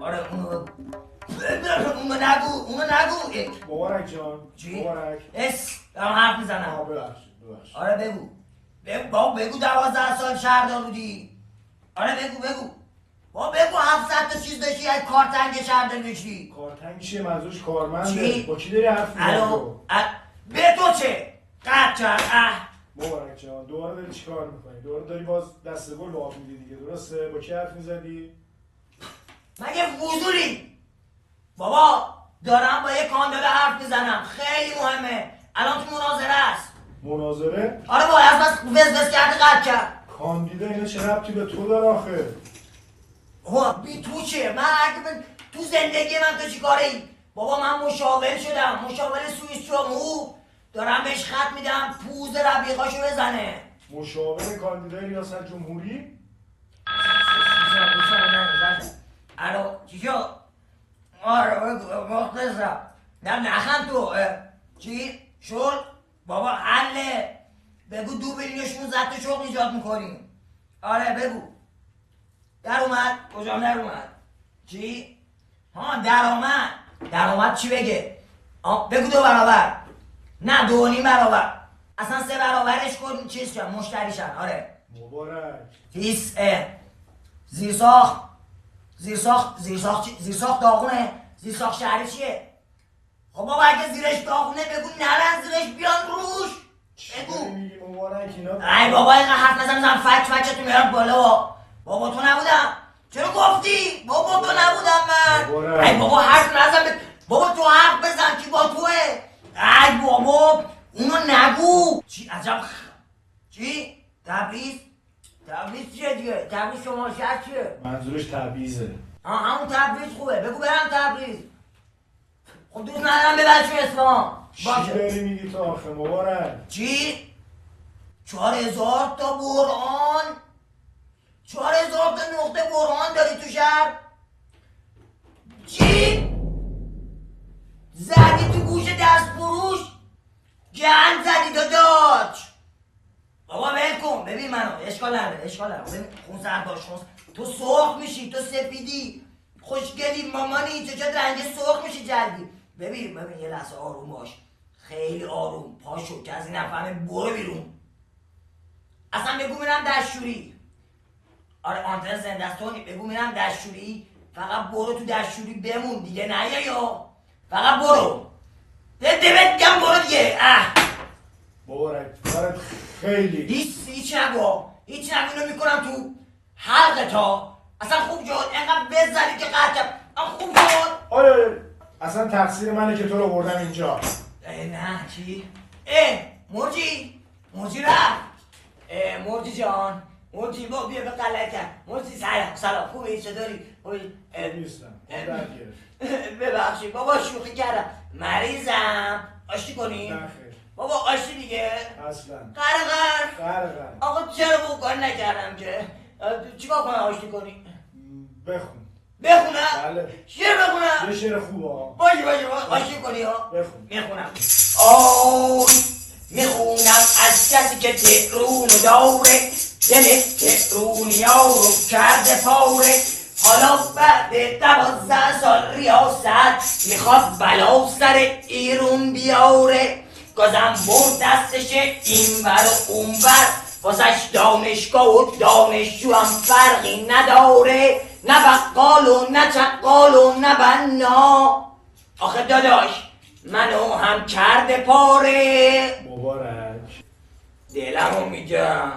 آره اونو نگو مبارک جان. چی؟ مبارک. دارم حرف میزنم. ببخشید. آره بگو بابا بگو 12 سال شهردار بودی. آره بگو بابا بگو 700 تا چیز داشتی از کارتنگ شهردار داشتی. کارتنگ چیه؟ منظورش کارمنده. چی؟ با کی داری حرف میزنی؟ به تو چه؟ قطع کرد. مبارک جان دوباره داری چیکار میکنی؟ دوباره داری باز دست گل به آب میدی دیگه، درسته؟ با کی حرف میزدی؟ مگه فضولی؟ بابا دارم با یه کاندل حرف میزنم، خیلی مهمه. الان تو مناظره است. مناظره؟ آره بابا از بس وز کرده قطع کرد. کاندیدا اینا چه ربطی به تو داره آخه؟ بی تو چه؟ من اگه تو زندگی من تو چی کاره ای؟ بابا من مشاور شدم، مشاور سوئیس جمهور. دارم بهش خط میدم پوز ربیقاشو بزنه. مشاور کاندیدای ریاست جمهوری؟ الو چی شد؟ آره مختصرم. نخم تو چی؟ شد؟ بابا حله. بگو 2 میلیون 16 تا شغل ایجاد میکنیم. آره بگو. در اومد؟ کجام در اومد؟ چی؟ درآمد چی بگه؟ بگو 2 برابر. نه 2.5 برابر. اصلا 3 برابرش کن چیز شد مشتریشن. آره مبارک. هیس زیرساخت داغونه. زیرساخت شهری چیه؟ خب بابا اگه زیرش داغونه بگو نرن زیرش بیان روش. بگو. میگی مبارک اینا؟ ای بابا اینقدر حرف نزن فکتو میارم بالا. بابا تو نبودم. چرا گفتی؟ بابا تو نبودم من. ای بابا حرف نزن. بابا تو حرف بزن کی با توه. ای بابا اونو نگو. چی عجب چی؟ تبریز چیه دیگه؟ تبریز شما شهر چیه؟ منظورش تبعیضه. همون تبریز خوبه. بگو برم تبریز. خب دوست ندارم به بچه اصفهان. چی داری میگی تو آخه مبارک؟ چی؟ 4000 تا برهان 4000 تا نقطه برهان داری تو شهر؟ چی؟ زدی تو گوش دست فروش؟ گند زدی داداش. بابا ول کن. ببین منو اشکال نداره. ببین خون سر باش تو سرخ میشی، تو سفیدی خوشگلی مامانی چه رنگ سرخ میشی جلدی. ببین یه لحظه آروم باش، خیلی آروم. پاشو کسی نفهمه برو بیرون. اصلا بگو میرم دستشویی. آره آنتن زندستونی. بگو میرم دستشویی. فقط برو تو دستشویی بمون دیگه. نه یا فقط برو. بگم برو دیگه. مبارک برات خیلی هیچ نگو اینو میکنم تو حلقه تا. اصلا خوب شد اینقدر بزنی که قطعم. خوب شد. آره اصلا تقصیر منه که تو رو بردم اینجا. نه چی؟ مرجی رفت. مرجی جان مرجی با بیا به قلعه. مرجی سلام خوبی چطوری؟ نیستم ببخشید بابا شوخی کردم. مریضم آشتی کنی؟ نه خیر بابا آشتی دیگه اصلا قرقر. آقا چرا کار نکردم که؟ چیکار کنم آشتی کنی؟ بخونم؟ بله شعر بخونم؟ یه شعر خوبه باشه آشتی کنی ها؟ بخون. میخونم. میخونم از کسی که تهرون داره، دل تهرونی ها رو کرده پاره. حالا بعد 12 سال ریاست میخواد بلا سر ایرون بیاره. گازم برد دستش این ور و اون ور، واسش دانشگاه و دانشجو هم فرقی نداره. نه بقال و نه چقال و نه بنا. آخه داداش منو هم کرده پاره. مبارک دلمو میگم